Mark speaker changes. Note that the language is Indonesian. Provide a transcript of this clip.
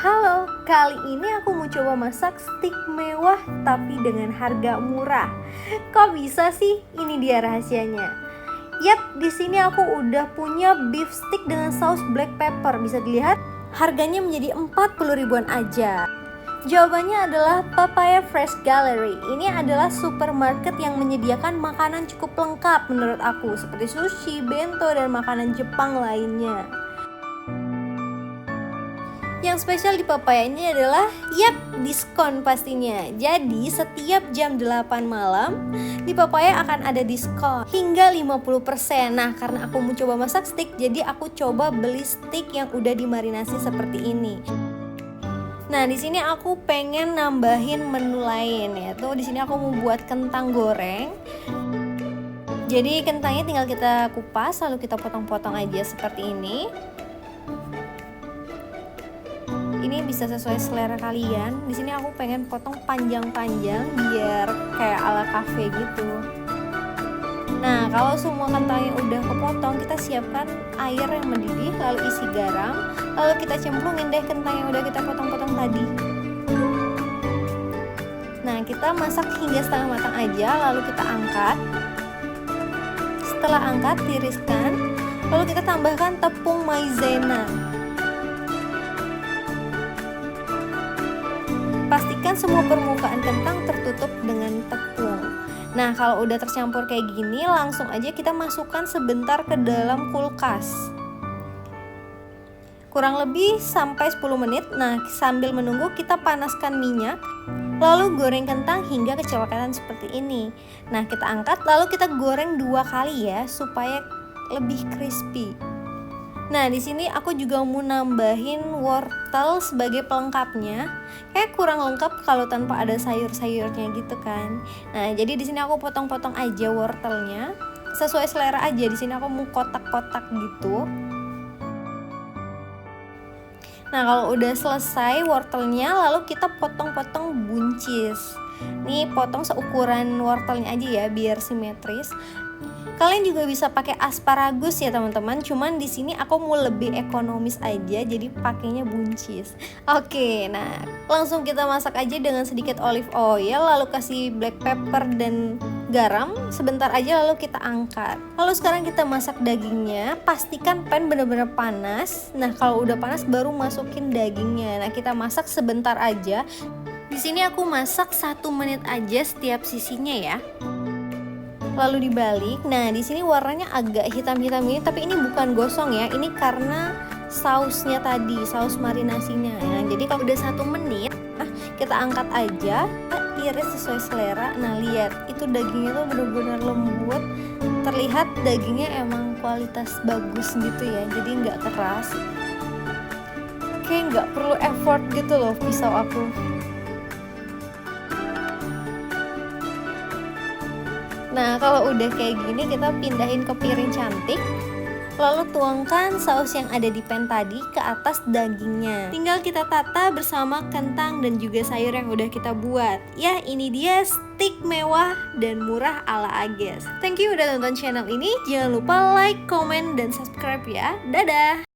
Speaker 1: Halo, kali ini aku mau coba masak steak mewah tapi dengan harga murah. Kok bisa sih? Ini dia rahasianya. Yap, di sini aku udah punya beef steak dengan saus black pepper. Bisa dilihat, harganya menjadi 40 ribuan aja. Jawabannya adalah Papaya Fresh Gallery. Ini adalah supermarket yang menyediakan makanan cukup lengkap menurut aku, seperti sushi, bento, dan makanan Jepang lainnya. Yang spesial di Papaya ini adalah diskon pastinya. Jadi setiap jam 8 malam di Papaya akan ada diskon hingga 50%. Nah, karena aku mau coba masak steak, jadi aku coba beli steak yang udah dimarinasi seperti ini. Nah, di sini aku pengen nambahin menu lain, yaitu di sini aku mau buat kentang goreng. Jadi kentangnya tinggal kita kupas lalu kita potong-potong aja seperti ini. Ini bisa sesuai selera kalian. Di sini aku pengen potong panjang-panjang biar kayak ala cafe gitu. Nah, kalau semua kentangnya udah kepotong, kita siapkan air yang mendidih, lalu isi garam, lalu kita cemplungin deh kentang yang udah kita potong-potong tadi. Nah, kita masak hingga setengah matang aja, lalu kita angkat. Setelah angkat, tiriskan, lalu kita tambahkan tepung maizena. Pastikan semua permukaan kentang tertutup dengan tepung. Nah, kalau udah tercampur kayak gini, langsung aja kita masukkan sebentar ke dalam kulkas. Kurang lebih sampai 10 menit. Nah, sambil menunggu kita panaskan minyak, lalu goreng kentang hingga kecoklatan seperti ini. Nah, kita angkat lalu kita goreng 2 kali ya supaya lebih crispy. Nah, di sini aku juga mau nambahin wortel sebagai pelengkapnya. Kayak kurang lengkap kalau tanpa ada sayur-sayurnya gitu kan. Nah, jadi di sini aku potong-potong aja wortelnya sesuai selera aja. Di sini aku mau kotak-kotak gitu. Nah, kalau udah selesai wortelnya, lalu kita potong-potong buncis. Nih, potong seukuran wortelnya aja ya biar simetris. Kalian juga bisa pakai asparagus ya teman-teman. Cuman di sini aku mau lebih ekonomis aja, jadi pakainya buncis. Oke, nah langsung kita masak aja dengan sedikit olive oil, lalu kasih black pepper dan garam sebentar aja, lalu kita angkat. Lalu sekarang kita masak dagingnya. Pastikan pan bener-bener panas. Nah, kalau udah panas baru masukin dagingnya. Nah, kita masak sebentar aja. Di sini aku masak 1 menit aja setiap sisinya ya. Lalu dibalik. Nah, di sini warnanya agak hitam-hitam ini, tapi ini bukan gosong ya. Ini karena sausnya tadi, saus marinasinya. Nah, jadi kalau udah 1 menit, kita angkat aja, iris sesuai selera. Nah, lihat, itu dagingnya tuh bener-bener lembut. Terlihat dagingnya emang kualitas bagus gitu ya. Jadi nggak keras. Kayak nggak perlu effort gitu loh pisau aku. Nah, kalau udah kayak gini kita pindahin ke piring cantik. Lalu tuangkan saus yang ada di pan tadi ke atas dagingnya. Tinggal kita tata bersama kentang dan juga sayur yang udah kita buat. Ya, ini dia steak mewah dan murah ala Ages. Thank you udah nonton channel ini. Jangan lupa like, comment, dan subscribe ya. Dadah!